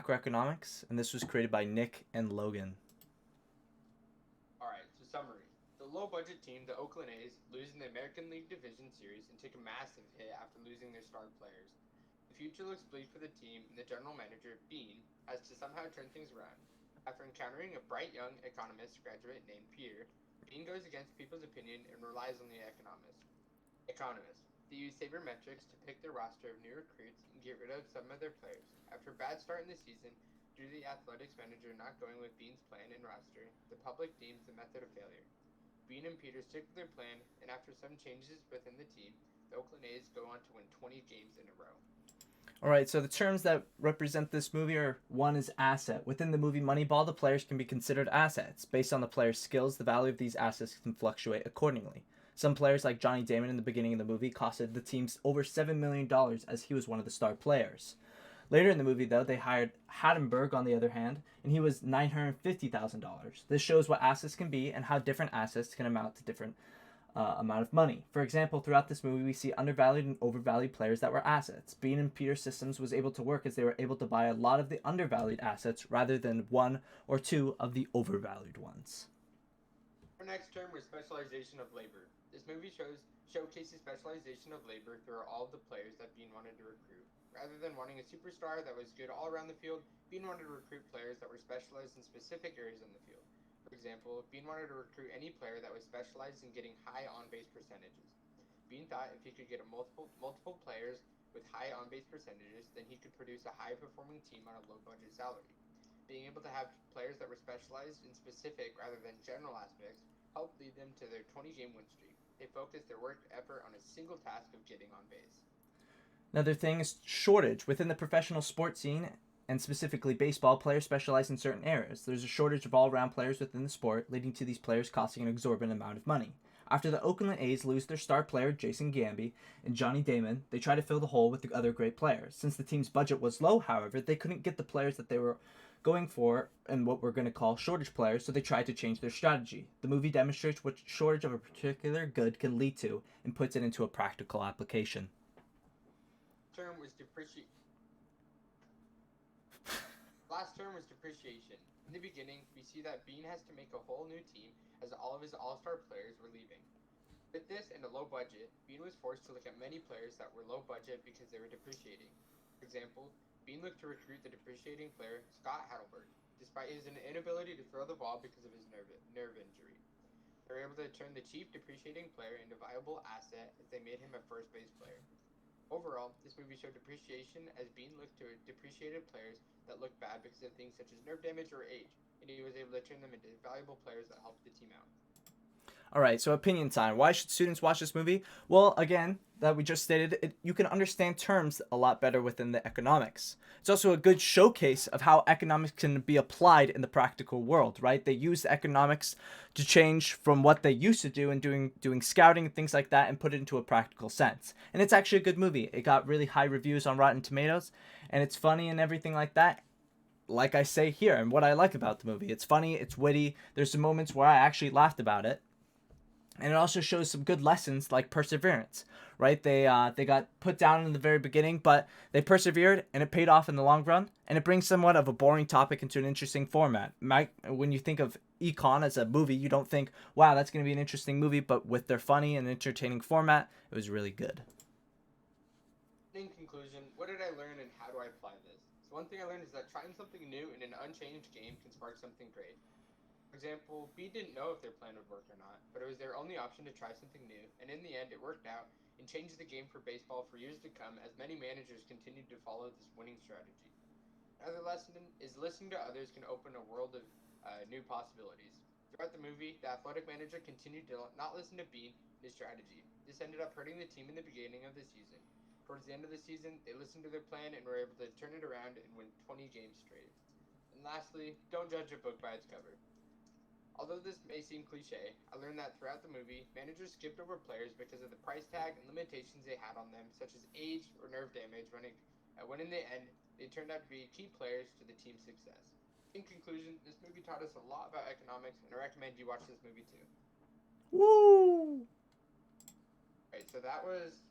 macroeconomics, and this was created by Nick and Logan. Alright, so summary. The low budget team, the Oakland A's, lose in the American League Division Series and take a massive hit after losing their star players. The future looks bleak for the team, and the general manager, Bean, has to somehow turn things around. After encountering a bright young economist graduate named Peter, Bean goes against people's opinion and relies on the economists. They use sabermetrics to pick their roster of new recruits and get rid of some of their players. After a bad start in the season, due to the athletics manager not going with Bean's plan and roster, the public deems the method a failure. Bean and Peter stick to their plan, and after some changes within the team, the Oakland A's go on to win 20 games in a row. All right, so the terms that represent this movie are: one is asset. Within the movie Moneyball, the players can be considered assets. Based on the player's skills, the value of these assets can fluctuate accordingly. Some players, like Johnny Damon in the beginning of the movie, costed the teams over $7 million as he was one of the star players. Later in the movie, though, they hired Hattenberg, on the other hand, and he was $950,000. This shows what assets can be and how different assets can amount to different amount of money. For example, throughout this movie, we see undervalued and overvalued players that were assets. Bean and Peter's systems was able to work as they were able to buy a lot of the undervalued assets rather than one or two of the overvalued ones. Our next term was specialization of labor. This movie showcases specialization of labor through all of the players that Bean wanted to recruit. Rather than wanting a superstar that was good all around the field, Bean wanted to recruit players that were specialized in specific areas on the field. For example, Bean wanted to recruit any player that was specialized in getting high on-base percentages. Bean thought if he could get multiple players with high on-base percentages, then he could produce a high-performing team on a low-budget salary. Being able to have players that were specialized in specific rather than general aspects helped lead them to their 20-game win streak. They focused their work effort on a single task of getting on base. Another thing is shortage. Within the professional sports scene, and specifically baseball, players specialize in certain areas. There's a shortage of all-around players within the sport, leading to these players costing an exorbitant amount of money. After the Oakland A's lose their star player, Jason Gamby, and Johnny Damon, they try to fill the hole with the other great players. Since the team's budget was low, however, they couldn't get the players that they were going for and what we're going to call shortage players, so they tried to change their strategy. The movie demonstrates what shortage of a particular good can lead to and puts it into a practical application. Term was depreciation. Last term was depreciation. In the beginning, we see that Bean has to make a whole new team as all of his all-star players were leaving. With this and a low budget, Bean was forced to look at many players that were low budget because they were depreciating. For example, Bean looked to recruit the depreciating player Scott Hadelberg, despite his inability to throw the ball because of his nerve injury. They were able to turn the cheap depreciating player into a viable asset as they made him a first base player. Overall, this movie showed depreciation as Bean looked to depreciated players that looked bad because of things such as nerve damage or age, and he was able to turn them into valuable players that helped the team out. All right, so opinion time. Why should students watch this movie? Well, again, that we just stated, you can understand terms a lot better within the economics. It's also a good showcase of how economics can be applied in the practical world, right? They use economics to change from what they used to do and doing scouting and things like that and put it into a practical sense. And it's actually a good movie. It got really high reviews on Rotten Tomatoes, and it's funny and everything like that. Like I say here, and what I like about the movie, it's funny, it's witty. There's some moments where I actually laughed about it. And it also shows some good lessons like perseverance, right? They got put down in the very beginning, but they persevered and it paid off in the long run. And it brings somewhat of a boring topic into an interesting format. When you think of Econ as a movie, you don't think, wow, that's going to be an interesting movie. But with their funny and entertaining format, it was really good. In conclusion, what did I learn and how do I apply this? So one thing I learned is that trying something new in an unchanged game can spark something great. For example, B didn't know if their plan would work or not, but it was their only option to try something new, and in the end it worked out and changed the game for baseball for years to come as many managers continued to follow this winning strategy. Another lesson is listening to others can open a world of new possibilities. Throughout the movie, the athletic manager continued to not listen to Bean and his strategy. This ended up hurting the team in the beginning of the season. Towards the end of the season, they listened to their plan and were able to turn it around and win 20 games straight. And lastly, don't judge a book by its cover. Although this may seem cliche, I learned that throughout the movie, managers skipped over players because of the price tag and limitations they had on them, such as age or nerve damage, when in the end, they turned out to be key players to the team's success. In conclusion, this movie taught us a lot about economics, and I recommend you watch this movie too. Woo! Alright, so that was